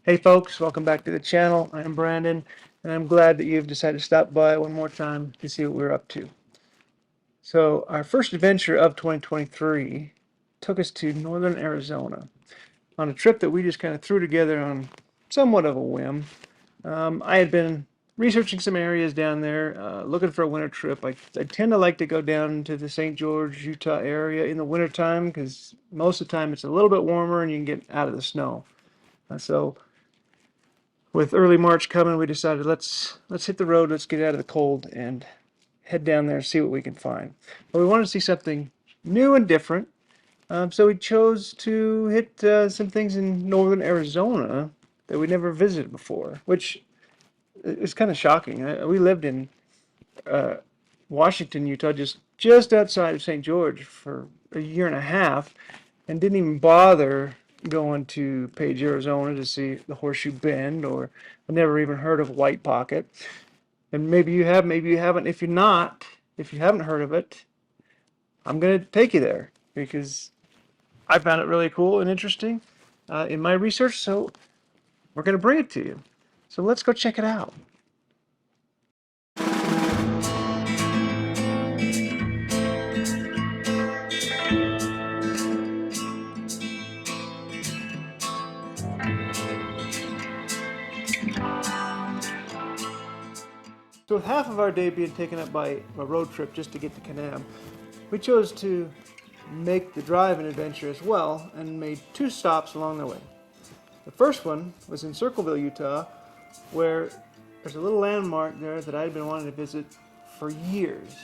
Hey folks, welcome back to the channel. I am Brandon, and I'm glad that you've decided to stop by one more time to see what we're up to. So, our first adventure of 2023 took us to northern Arizona on a trip that we just kind of threw together on somewhat of a whim. I had been researching some areas down there, looking for a winter trip. I tend to like to go down to the St. George, Utah area in the wintertime because most of the time it's a little bit warmer and you can get out of the snow. So with early March coming, we decided let's hit the road, let's get out of the cold and head down there and see what we can find. But we wanted to see something new and different, so we chose to hit some things in northern Arizona that we never visited before, which is kind of shocking. We lived in uh, Washington, Utah, just outside of St. George for a year and a half, and didn't even bother going to Page, Arizona to see the Horseshoe Bend, or I never even heard of White Pocket. And maybe you have, maybe you haven't. If you haven't heard of it, I'm going to take you there because I found it really cool and interesting in my research. So we're going to bring it to you. So let's go check it out. So with half of our day being taken up by a road trip just to get to Canam, we chose to make the drive an adventure as well and made two stops along the way. The first one was in Circleville, Utah, where there's a little landmark there that I'd been wanting to visit for years,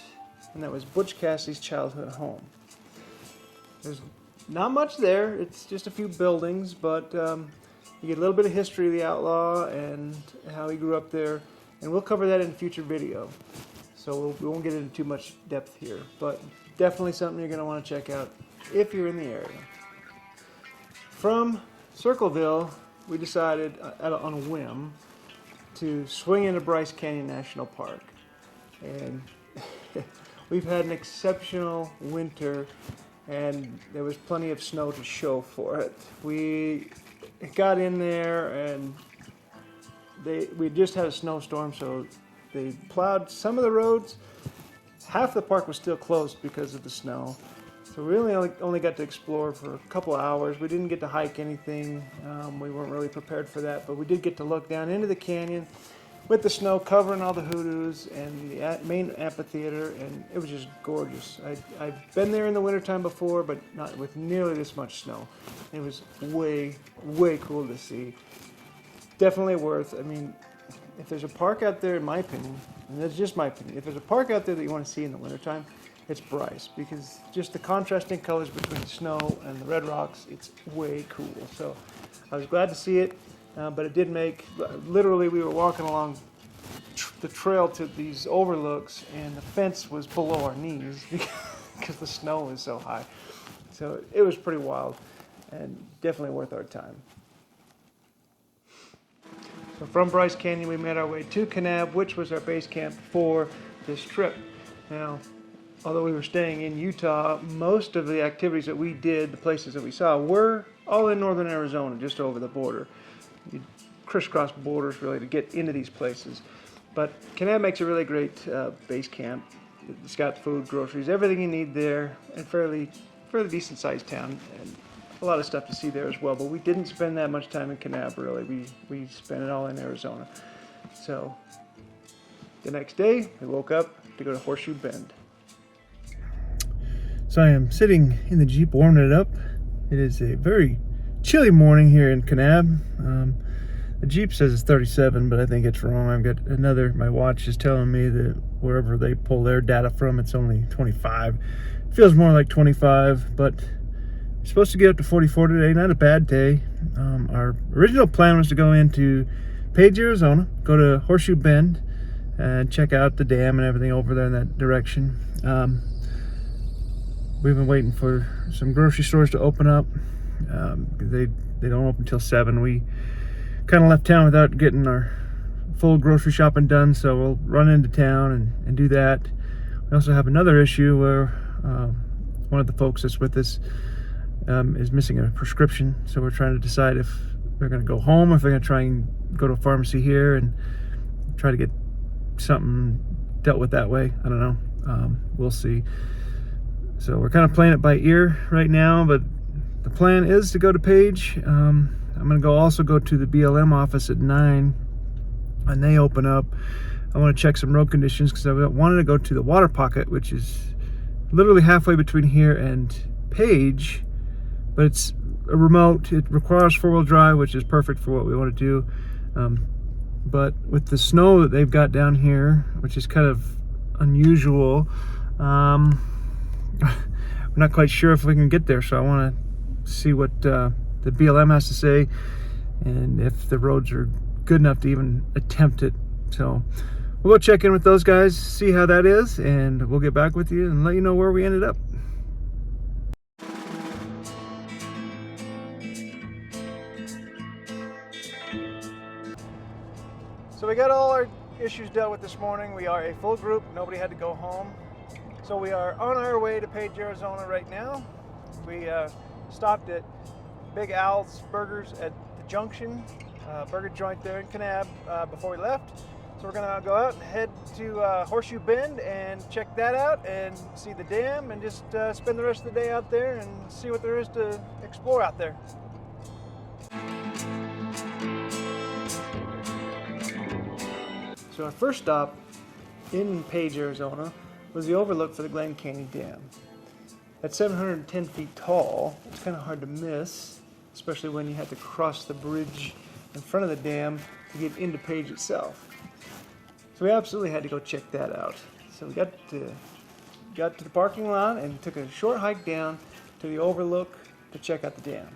and that was Butch Cassidy's childhood home. There's not much there, it's just a few buildings, but you get a little bit of history of the outlaw and how he grew up there, and we'll cover that in a future video. So we won't get into too much depth here, but definitely something you're going to want to check out if you're in the area. From Circleville, we decided on a whim to swing into Bryce Canyon National Park. And we've had an exceptional winter, and there was plenty of snow to show for it. We got in there, and we just had a snowstorm, so they plowed some of the roads. Half the park was still closed because of the snow. So we really only got to explore for a couple of hours. We didn't get to hike anything. We weren't really prepared for that, but we did get to look down into the canyon with the snow covering all the hoodoos and the main amphitheater, and it was just gorgeous. I've been there in the wintertime before, but not with nearly this much snow. It was way, way cool to see. Definitely worth, I mean, if there's a park out there, in my opinion, and that's just my opinion, if there's a park out there that you want to see in the wintertime, it's Bryce, because just the contrasting colors between the snow and the red rocks, it's way cool. So I was glad to see it, but it did make, literally we were walking along the trail to these overlooks, and the fence was below our knees because the snow was so high. So it was pretty wild, and definitely worth our time. So from Bryce Canyon, we made our way to Kanab, which was our base camp for this trip. Now, although we were staying in Utah, most of the activities that we did, the places that we saw, were all in northern Arizona, just over the border. You crisscross borders, really, to get into these places. But Kanab makes a really great base camp. It's got food, groceries, everything you need there, and fairly decent-sized town. And a lot of stuff to see there as well, but we didn't spend that much time in Kanab, really. We spent it all in Arizona. So the next day, we woke up to go to Horseshoe Bend. So I am sitting in the Jeep warming it up. It is a very chilly morning here in Kanab. The Jeep says it's 37, but I think it's wrong. I've got my watch is telling me that wherever they pull their data from, it's only 25. It feels more like 25, but supposed to get up to 44 today. Not a bad day. Our original plan was to go into Page, Arizona, go to Horseshoe Bend, and check out the dam and everything over there in that direction. We've been waiting for some grocery stores to open up. They don't open until 7. We kind of left town without getting our full grocery shopping done, so we'll run into town and do that. We also have another issue where one of the folks that's with us is missing a prescription, so we're trying to decide if they're going to go home, or if they're going to try and go to a pharmacy here and try to get something dealt with that way. I don't know. We'll see. So we're kind of playing it by ear right now, but the plan is to go to Page. I'm going to also go to the BLM office at 9 when they open up. I want to check some road conditions because I wanted to go to the water pocket, which is literally halfway between here and Page, but it's a remote. It requires four-wheel drive, which is perfect for what we want to do. But with the snow that they've got down here, which is kind of unusual, we're not quite sure if we can get there. So I want to see what the BLM has to say and if the roads are good enough to even attempt it. So we'll go check in with those guys, see how that is, and we'll get back with you and let you know where we ended up. So we got all our issues dealt with this morning. We are a full group. Nobody had to go home. So we are on our way to Page, Arizona right now. We stopped at Big Al's Burgers at the Junction, burger joint there in Kanab before we left. So we're gonna go out and head to Horseshoe Bend and check that out and see the dam and just spend the rest of the day out there and see what there is to explore out there. So our first stop in Page, Arizona was the overlook for the Glen Canyon Dam. At 710 feet tall, it's kind of hard to miss, especially when you have to cross the bridge in front of the dam to get into Page itself. So we absolutely had to go check that out. So we got to the parking lot and took a short hike down to the overlook to check out the dam.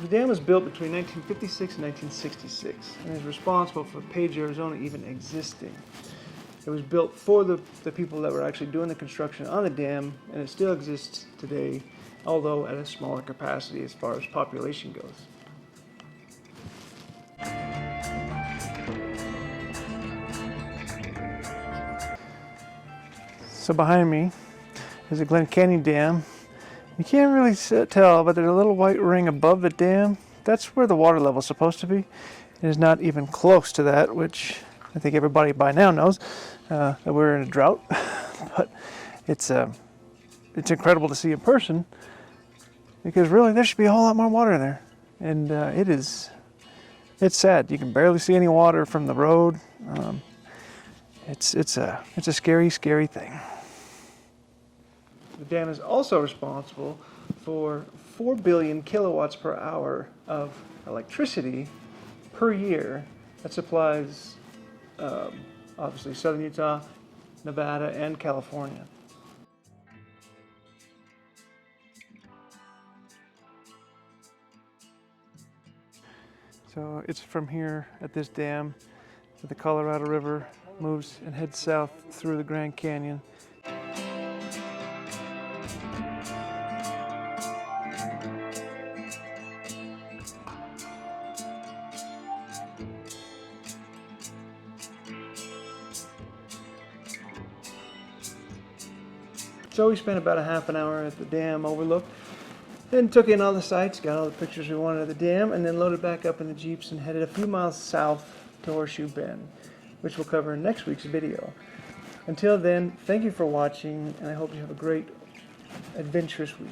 The dam was built between 1956 and 1966 and is responsible for Page, Arizona even existing. It was built for the people that were actually doing the construction on the dam, and it still exists today, although at a smaller capacity as far as population goes. So behind me is the Glen Canyon Dam. You can't really tell, but there's a little white ring above the dam. That's where the water level is supposed to be. It is not even close to that, which I think everybody by now knows that we're in a drought. But it's incredible to see in person, because really there should be a whole lot more water in there, and it's sad. You can barely see any water from the road. It's a scary thing. The dam is also responsible for 4 billion kilowatts per hour of electricity per year that supplies obviously southern Utah, Nevada, and California. So it's from here at this dam that the Colorado River moves and heads south through the Grand Canyon. So we spent about a half an hour at the dam overlook, then took in all the sights, got all the pictures we wanted of the dam, and then loaded back up in the Jeeps and headed a few miles south to Horseshoe Bend, which we'll cover in next week's video. Until then, thank you for watching, and I hope you have a great, adventurous week.